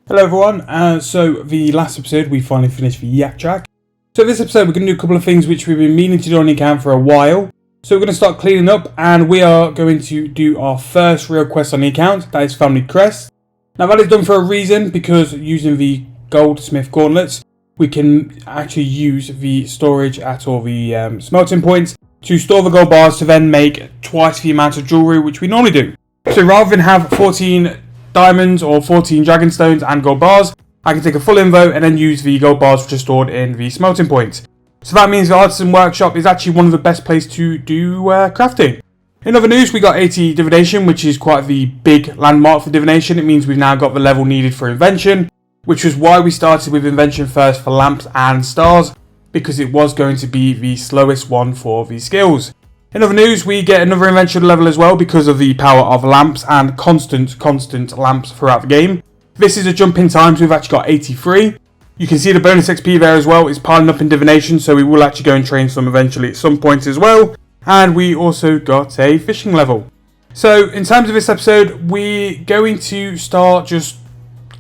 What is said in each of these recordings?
Hello everyone, so the last episode we finally finished the Yak Track. So this episode we're going to do a couple of things which we've been meaning to do on the account for a while. So we're going to start cleaning up and we are going to do our first real quest on the account, that is Family Crest. Now that is done for a reason, because using the Goldsmith Gauntlets we can actually use the storage at all the smelting points to store the gold bars to then make twice the amount of jewellery which we normally do. So rather than have 14 diamonds or 14 dragon stones and gold bars, I can take a full invo and then use the gold bars which are stored in the smelting points. So that means the Artisan Workshop is actually one of the best places to do crafting. In other news, we got 80 Divination, which is quite the big landmark for Divination. It means we've now got the level needed for invention, which was why we started with invention first for lamps and stars, because it was going to be the slowest one for the skills. In other news, we get another invention level as well because of the power of lamps and constant lamps throughout the game. This is a jump in time, so we've actually got 83. You can see the bonus XP there as well is piling up in Divination, so we will actually go and train some eventually at some point as well. And we also got a fishing level. So in terms of this episode, we're going to start just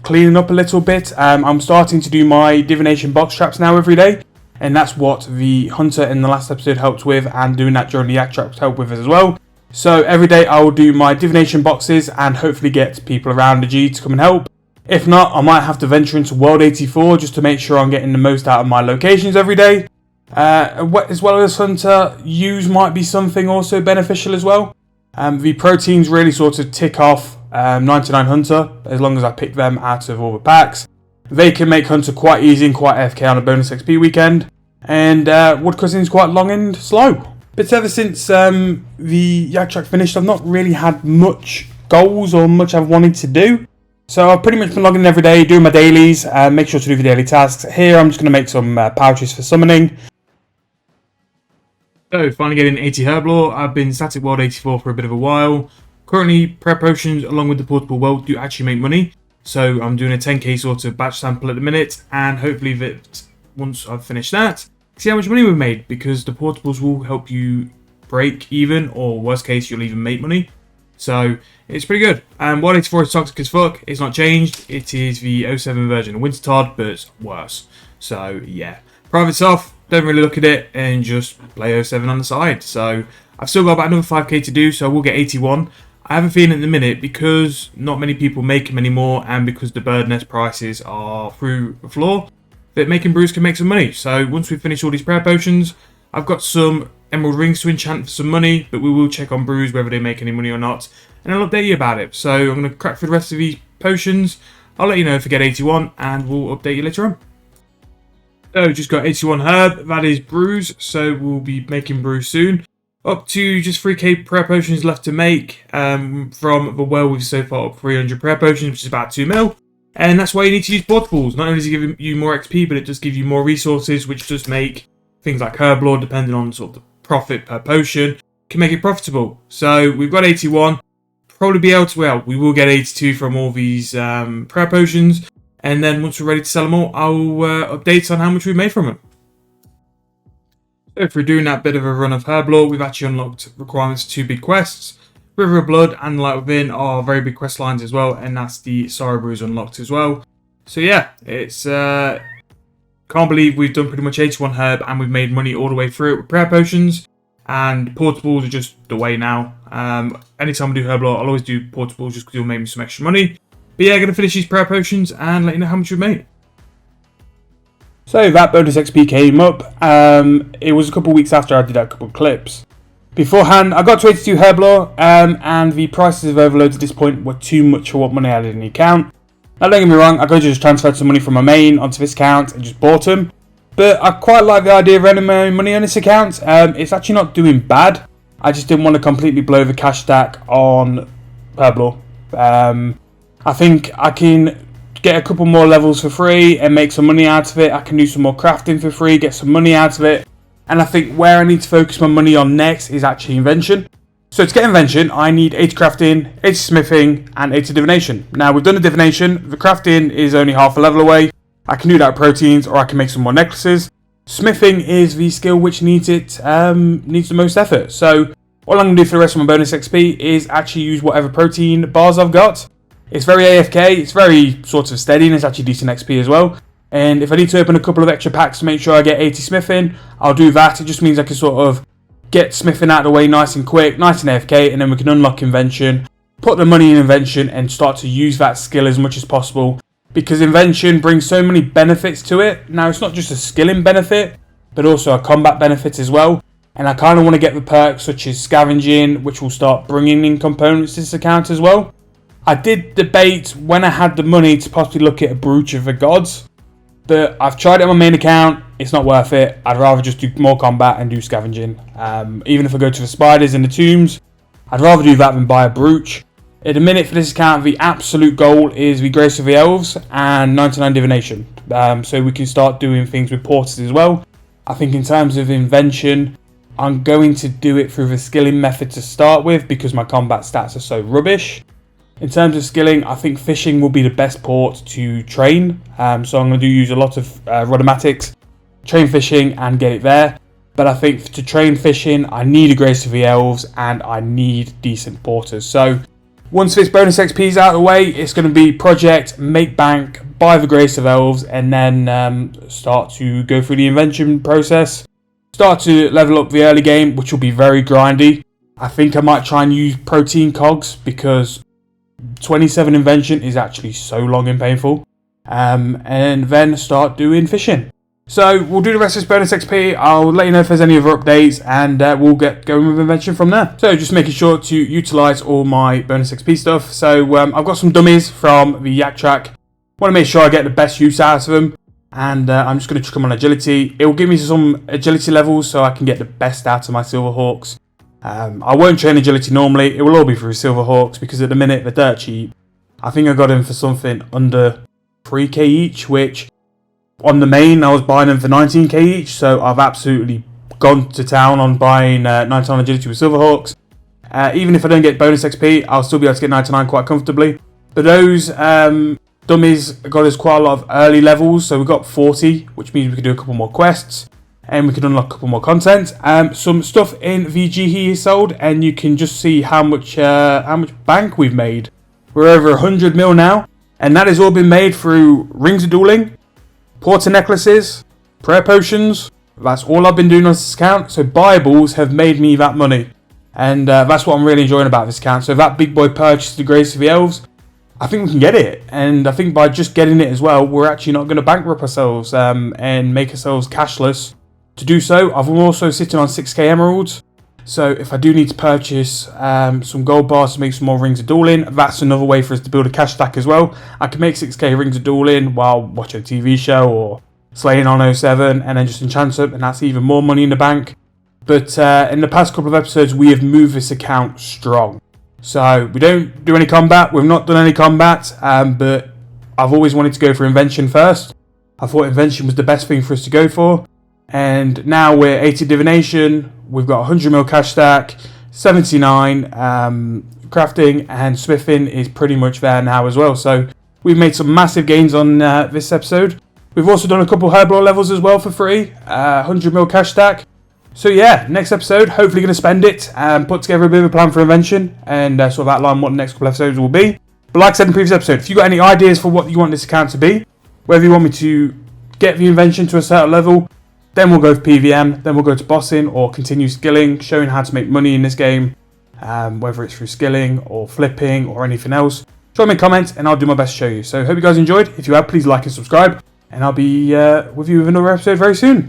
cleaning up a little bit. I'm starting to do my Divination box traps now every day. And that's what the Hunter in the last episode helped with, and doing that during the Yak Traps helped with as well. So every day I will do my Divination boxes and hopefully get people around the G to come and help. If not, I might have to venture into World 84 just to make sure I'm getting the most out of my locations every day. As well as Hunter, use might be something also beneficial as well. The proteins really sort of tick off 99 Hunter as long as I pick them out of all the packs. They can make Hunter quite easy and quite AFK on a bonus XP weekend. And woodcutting is quite long and slow. But ever since the Yak Track finished, I've not really had much goals or much I've wanted to do. So I've pretty much been logging in every day, doing my dailies, make sure to do the daily tasks. Here I'm just going to make some pouches for summoning. So finally getting 80 Herblore. I've been static World 84 for a bit of a while. Currently, prep potions along with the portable world do actually make money. So I'm doing a 10k sort of batch sample at the minute, and hopefully that once I've finished that, see how much money we've made, because the portables will help you break even, or worst case you'll even make money. So it's pretty good. And 184 is toxic as fuck. It's not changed. It is the 07 version of Wintertod, but it's worse. So yeah, private off. Don't really look at it and just play 07 on the side. So I've still got about another 5k to do, so I will get 81. I have a feeling at the minute, because not many people make them anymore and because the bird nest prices are through the floor, that making brews can make some money. So once we finish all these prayer potions, I've got some emerald rings to enchant for some money, but we will check on brews whether they make any money or not, and I'll update you about it. So I'm going to crack through the rest of these potions. I'll let you know if I get 81 and we'll update you later on. So just got 81 herb, that is brews, so we'll be making brews soon. Up to just 3k prayer potions left to make. From the well, we've so far up 300 prayer potions, which is about 2 mil. And that's why you need to use portables. Not only does it give you more XP, but it does give you more resources, which does make things like Herblore, depending on sort of the profit per potion, can make it profitable. So we've got 81. Probably be able to, well, we will get 82 from all these prayer potions. And then once we're ready to sell them all, I'll update on how much we've made from them. So if we're doing that bit of a run of Herblore, we've actually unlocked requirements for 2 big quests. River of Blood and Light Within are very big quest lines as well, and that's the Sorrow Brews unlocked as well. So yeah, it's can't believe we've done pretty much 81 herb and we've made money all the way through it with prayer potions, and portables are just the way now. Anytime I do Herblore, I'll always do portables just because it'll make me some extra money. But yeah, going to finish these prayer potions and let you know how much we've made. So that bonus XP came up. It was a couple of weeks after I did a couple of clips. Beforehand, I got to 82 Herblore, and the prices of overloads at this point were too much for what money I had in the account. Now don't get me wrong, I could have just transferred some money from my main onto this account and just bought them. But I quite like the idea of earning my own money on this account. It's actually not doing bad. I just didn't want to completely blow the cash stack on Herblore. I think I can get a couple more levels for free and make some money out of it. I can do some more crafting for free, get some money out of it. And I think where I need to focus my money on next is actually invention. So to get invention, I need 80 crafting, 80 smithing, and 80 divination. Now we've done the divination, the crafting is only half a level away. I can do that with proteins, or I can make some more necklaces. Smithing is the skill which needs the most effort. So all I'm going to do for the rest of my bonus XP is actually use whatever protein bars I've got. It's very AFK, it's very sort of steady, and it's actually decent XP as well. And if I need to open a couple of extra packs to make sure I get 80 smithing, I'll do that. It just means I can sort of get smithing out of the way nice and quick, nice and AFK, and then we can unlock invention, put the money in invention, and start to use that skill as much as possible. Because invention brings so many benefits to it. Now, it's not just a skilling benefit, but also a combat benefit as well. And I kind of want to get the perks such as scavenging, which will start bringing in components to this account as well. I did debate when I had the money to possibly look at a Brooch of the Gods, but I've tried it on my main account. It's not worth it. I'd rather just do more combat and do scavenging. Even if I go to the spiders and the tombs, I'd rather do that than buy a Brooch. At the minute for this account, the absolute goal is the Grace of the Elves and 99 Divination. So we can start doing things with porters as well. I think in terms of invention, I'm going to do it through the skilling method to start with because my combat stats are so rubbish. In terms of skilling, I think fishing will be the best port to train. So I'm going to use a lot of ruddermatics, train fishing and get it there. But I think to train fishing, I need a Grace of the Elves and I need decent porters. So once this bonus XP is out of the way, it's going to be project, make bank, buy the Grace of Elves, and then start to go through the invention process. Start to level up the early game, which will be very grindy. I think I might try and use protein cogs because 27 invention is actually so long and painful. And then start doing fishing. So we'll do the rest of this bonus XP. I'll let you know if there's any other updates, and we'll get going with invention from there. So just making sure to utilise all my bonus XP stuff. So I've got some dummies from the Yak Track. Want to make sure I get the best use out of them. And I'm just going to chuck them on agility. It will give me some agility levels so I can get the best out of my Silverhawks. I won't train agility normally. It will all be through Silverhawks because at the minute they're dirt cheap. I think I got them for something under 3k each, which on the main I was buying them for 19k each. So I've absolutely gone to town on buying 99 agility with Silverhawks. Even if I don't get bonus XP, I'll still be able to get 99 quite comfortably. But those dummies got us quite a lot of early levels. So we got 40, which means we could do a couple more quests. And we could unlock a couple more content. Some stuff in VG here sold, and you can just see how much bank we've made. We're over 100 mil now, and that has all been made through rings of dueling, porter necklaces, prayer potions. That's all I've been doing on this account. So Bibles have made me that money, and that's what I'm really enjoying about this account. So if that big boy purchased the Grace of the Elves, I think we can get it, and I think by just getting it as well, we're actually not going to bankrupt ourselves and make ourselves cashless. To do so, I'm also sitting on 6k emeralds, so if I do need to purchase some gold bars to make some more rings of dueling, that's another way for us to build a cash stack as well. I can make 6k rings of dueling while watching a TV show or slaying on 07 and then just enchant up, and that's even more money in the bank. But in the past couple of episodes, we have moved this account strong. So we don't do any combat, we've not done any combat, but I've always wanted to go for invention first. I thought invention was the best thing for us to go for. And now we're 80 divination, we've got 100 mil cash stack, 79 crafting, and smithing is pretty much there now as well. So we've made some massive gains on this episode. We've also done a couple Herblore levels as well for free, 100 mil cash stack. So yeah, next episode, hopefully going to spend it and put together a bit of a plan for invention and sort of outline what the next couple episodes will be. But like I said in the previous episode, if you've got any ideas for what you want this account to be, whether you want me to get the invention to a certain level, then we'll go for PVM, then we'll go to bossing or continue skilling, showing how to make money in this game, whether it's through skilling or flipping or anything else. Drop me a comment and I'll do my best to show you. So hope you guys enjoyed. If you have, please like and subscribe, and I'll be with you with another episode very soon.